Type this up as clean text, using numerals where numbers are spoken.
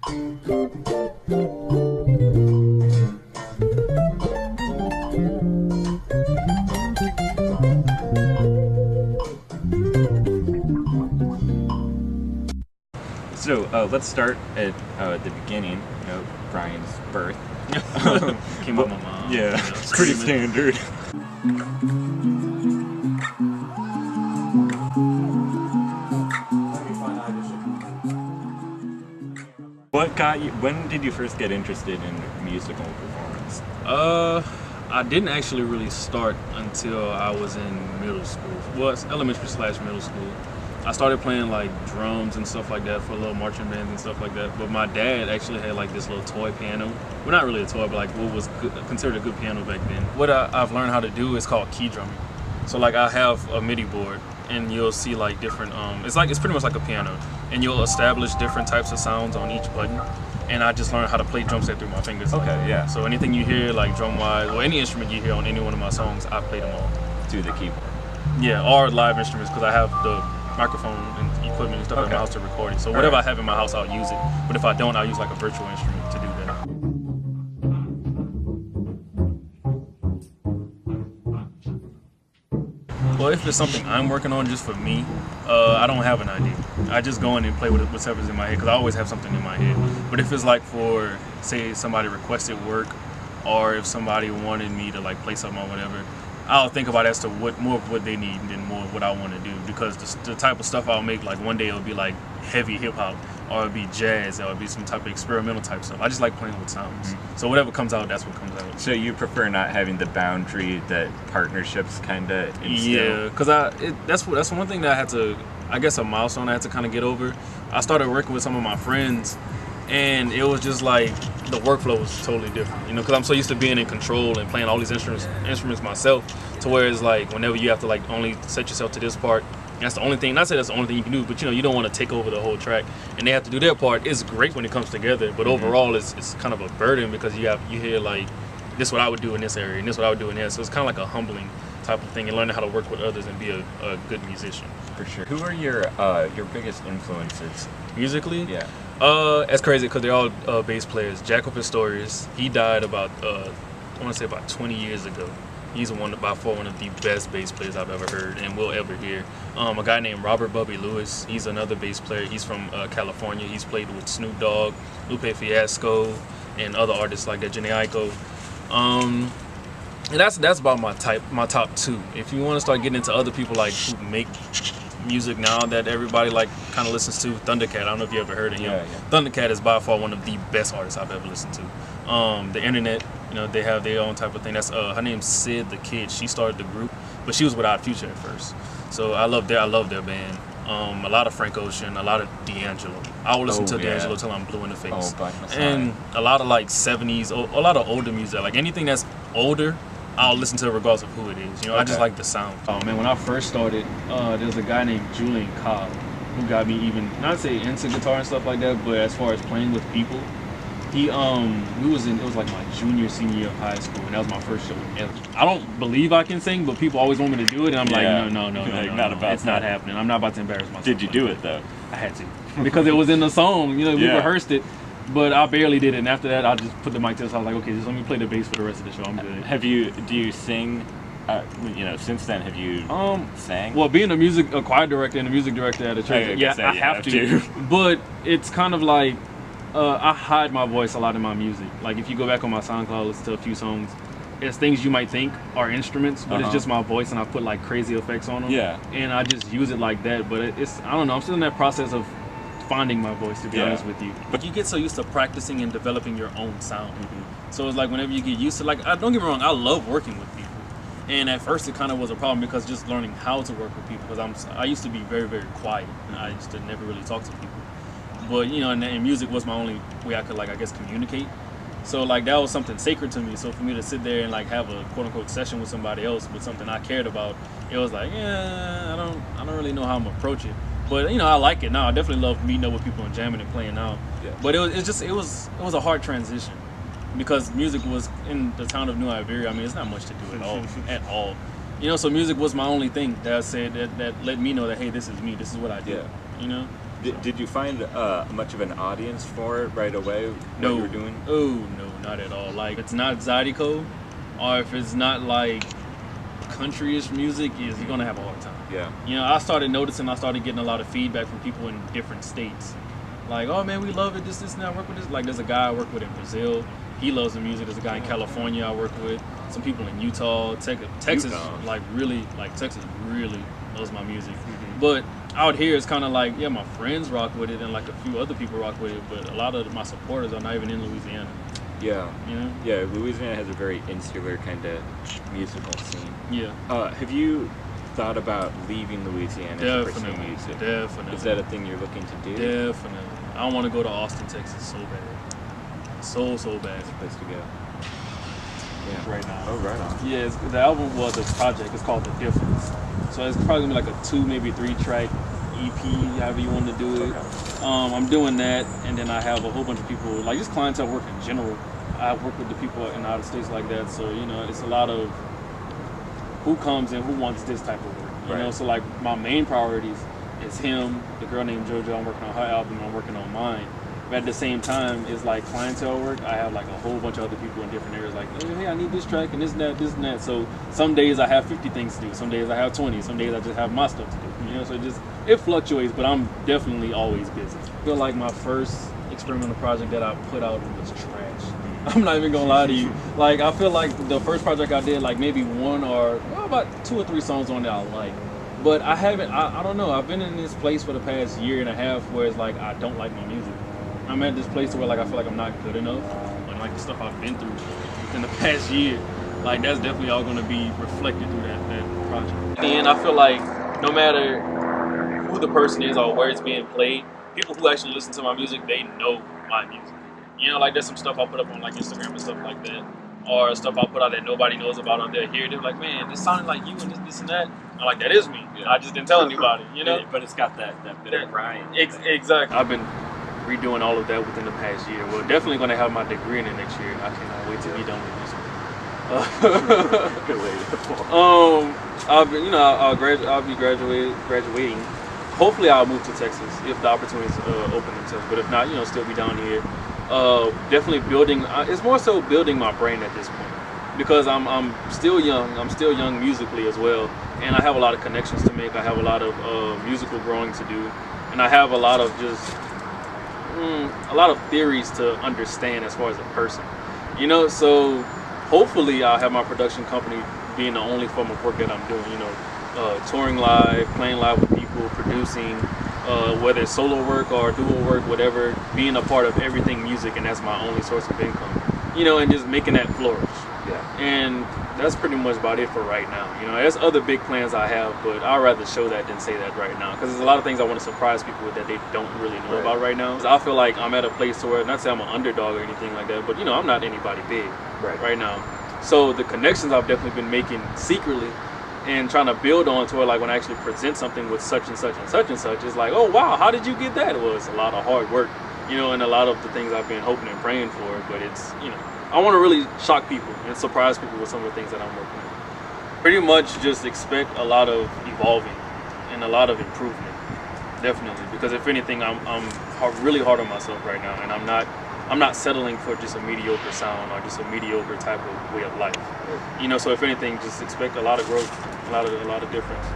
So let's start at the beginning, Brian's birth. Came out my mom. Yeah, it's pretty standard. When did you first get interested in musical performance? I didn't actually really start until I was in middle school. Well, it's elementary/middle school. I started playing like drums and stuff like that for little marching bands and stuff like that. But my dad actually had like this little toy piano. Well, not really a toy, but like what was considered a good piano back then. What I've learned how to do is called key drumming. So like I have a MIDI board, and you'll see like different. It's pretty much like a piano, and you'll establish different types of sounds on each button. And I just learned how to play drum set through my fingers. Okay, yeah. So anything you hear like drum wise, or any instrument you hear on any one of my songs, I play them all through the keyboard. Yeah, or live instruments, because I have the microphone and equipment and stuff in my house to record it. So whatever I have in my house, I'll use it. But if I don't, I'll use like a virtual instrument to do that. Well, if it's something I'm working on just for me, I don't have an idea. I just go in and play with whatever's in my head, because I always have something in my head. But if it's like for, say, somebody requested work, or if somebody wanted me to like play something or whatever, I'll think about as to more of what they need than more of what I want to do, because the type of stuff I'll make, like one day it'll be like heavy hip hop, or it'll be jazz, or it'll be some type of experimental type stuff. I just like playing with sounds. So whatever comes out, that's what comes out. So you prefer not having the boundary that partnerships kind of instill? Yeah, because that's one thing that I had to, I guess a milestone I had to kind of get over. I started working with some of my friends, and it was just like the workflow was totally different, because I'm so used to being in control and playing all these instruments myself, to where it's like whenever you have to like only set yourself to this part, that's the only thing. Not say that's the only thing you can do, but you don't want to take over the whole track, and they have to do their part. It's great when it comes together, but overall it's kind of a burden, because you hear like, this is what I would do in this area, and this is what I would do in there. So it's kind of like a humbling type of thing, and learning how to work with others and be a good musician. For sure. Who are your biggest influences musically? Yeah. That's crazy, because they're all bass players. Jaco Pastorius, he died about I want to say about 20 years ago. He's by far one of the best bass players I've ever heard and will ever hear. A guy named Robert Bubby Lewis, he's another bass player. He's from California. He's played with Snoop Dogg, Lupe Fiasco, and other artists like that, Jhené Aiko. And that's about my top two. If you want to start getting into other people like who make music now that everybody like kind of listens to, Thundercat. I don't know if you ever heard of him. Yeah. Thundercat is by far one of the best artists I've ever listened to. The internet, they have their own type of thing. That's her name's Sid the Kid. She started the group, but she was without Future at first. So I love their band. A lot of Frank Ocean, a lot of D'Angelo. I will listen to D'Angelo till I'm blue in the face. And a lot of like 70s, a lot of older music. Like anything that's older, I'll listen to it regardless of who it is. I just like the sound. Oh man, when I first started, there was a guy named Julian Cobb who got me even, not to say into guitar and stuff like that, but as far as playing with people, it was like my senior year of high school, and that was my first show ever. I don't believe I can sing, but people always want me to do it, and I'm like, no, it's not happening. I'm not about to embarrass myself. Did you do it though? I had to, because it was in the song. We rehearsed it. But I barely did it, and after that, I just put the mic to the side. I was like, okay, just let me play the bass for the rest of the show. I'm good. Do you sing? Since then, have you sang? Well, being a choir director and a music director at a church, I have to. But it's kind of like I hide my voice a lot in my music. Like if you go back on my SoundCloud, listen to a few songs, it's things you might think are instruments, but it's just my voice, and I put like crazy effects on them. Yeah. And I just use it like that. But I don't know. I'm still in that process of finding my voice, to be honest with you. But you get so used to practicing and developing your own sound. So it's like whenever you get used to, like, don't get me wrong, I love working with people. And at first it kind of was a problem, because just learning how to work with people, because I used to be very, very quiet, and I used to never really talk to people. But and music was my only way I could, like, I guess, communicate. So like that was something sacred to me. So for me to sit there and like have a quote unquote session with somebody else with something I cared about, it was like, I don't really know how I'm gonna approach it. But I like it now. I definitely love meeting up with people and jamming and playing now. Yeah. But it was a hard transition, because music was in the town of New Iberia. I mean, it's not much to do at all. So music was my only thing that I said that let me know that, hey, this is me. This is what I do. Yeah. Did you find much of an audience for it right away? What No. you were doing? Oh no, not at all. Like, it's not Zydeco, or if it's not like countryish music, you're gonna have a hard time. Yeah. You know, I started getting a lot of feedback from people in different states. Like, oh man, we love it, this, and that, I work with this. Like, there's a guy I work with in Brazil. He loves the music. There's a guy in California I work with. Some people in Utah, Texas, Texas really loves my music. But out here, it's kind of like, yeah, my friends rock with it, and like a few other people rock with it. But a lot of my supporters are not even in Louisiana. Yeah. You know? Yeah, Louisiana has a very insular kind of musical scene. Yeah. Have you thought about leaving Louisiana to pursue Definitely. music? Definitely. Is that a thing you're looking to do? Definitely. I want to go to Austin, Texas so bad. So bad. It's a place to go. Yeah. Right now. Oh, right on. Yeah, the album was a project. It's called The Difference. So it's probably gonna be like a 2, maybe 3-track EP, however you want to do it. Okay. I'm doing that, and then I have a whole bunch of people, like just clientele work in general. I work with the people in the United States like that, so you know, it's a lot of who comes and who wants this type of work. You know, so like my main priorities is him, the girl named JoJo. I'm working on her album. I'm working on mine. But at the same time, it's like clientele work. I have like a whole bunch of other people in different areas. Like, hey, I need this track and this and that. So some days I have 50 things to do. Some days I have 20. Some days I just have my stuff to do. You know, so it fluctuates. But I'm definitely always busy. I feel like my first experimental project that I put out was trash. I'm not even gonna lie to you. Like, I feel like the first project I did, like maybe about 2 or 3 songs on that I like. But I haven't. I don't know. I've been in this place for the past 1.5 years where it's like I don't like my music. I'm at this place where like I feel like I'm not good enough, but like the stuff I've been through in the past year, like that's definitely all gonna be reflected through that project. And I feel like no matter who the person is or where it's being played, people who actually listen to my music, they know my music. You know, like there's some stuff I put up on like Instagram and stuff like that, or stuff I put out that nobody knows about on there. Here they're like, man, this sounded like you and this and that. I'm like, that is me. Yeah. I just didn't tell anybody. You know, but it's got that bit of Brian. Exactly. I've been redoing all of that within the past year. We're definitely going to have my degree in it next year. I cannot wait to be done with this one. I'll be graduating. Hopefully, I'll move to Texas if the opportunities open themselves. But if not, you know, still be down here. Definitely building. It's more so building my brain at this point because I'm still young. I'm still young musically as well, and I have a lot of connections to make. I have a lot of musical growing to do, and I have a lot of theories to understand as far as a person, you know. So hopefully I'll have my production company being the only form of work that I'm doing, you know, touring live, playing live with people, producing, whether it's solo work or duo work, whatever, being a part of everything music, and that's my only source of income, you know, and just making that flourish. Yeah. And that's pretty much about it for right now. You know, there's other big plans I have, but I'd rather show that than say that right now, because there's a lot of things I want to surprise people with that they don't really know about right now. I feel like I'm at a place where, not to say I'm an underdog or anything like that, but you know, I'm not anybody big right now. So the connections I've definitely been making secretly and trying to build on to it, like when I actually present something with such and such and such and such, it's like, oh wow, how did you get that? Well, it's a lot of hard work, you know, and a lot of the things I've been hoping and praying for, but it's, you know, I want to really shock people and surprise people with some of the things that I'm working on. Pretty much just expect a lot of evolving and a lot of improvement, definitely. Because if anything, I'm really hard on myself right now, and I'm not settling for just a mediocre sound or just a mediocre type of way of life. You know, so if anything, just expect a lot of growth, a lot of difference.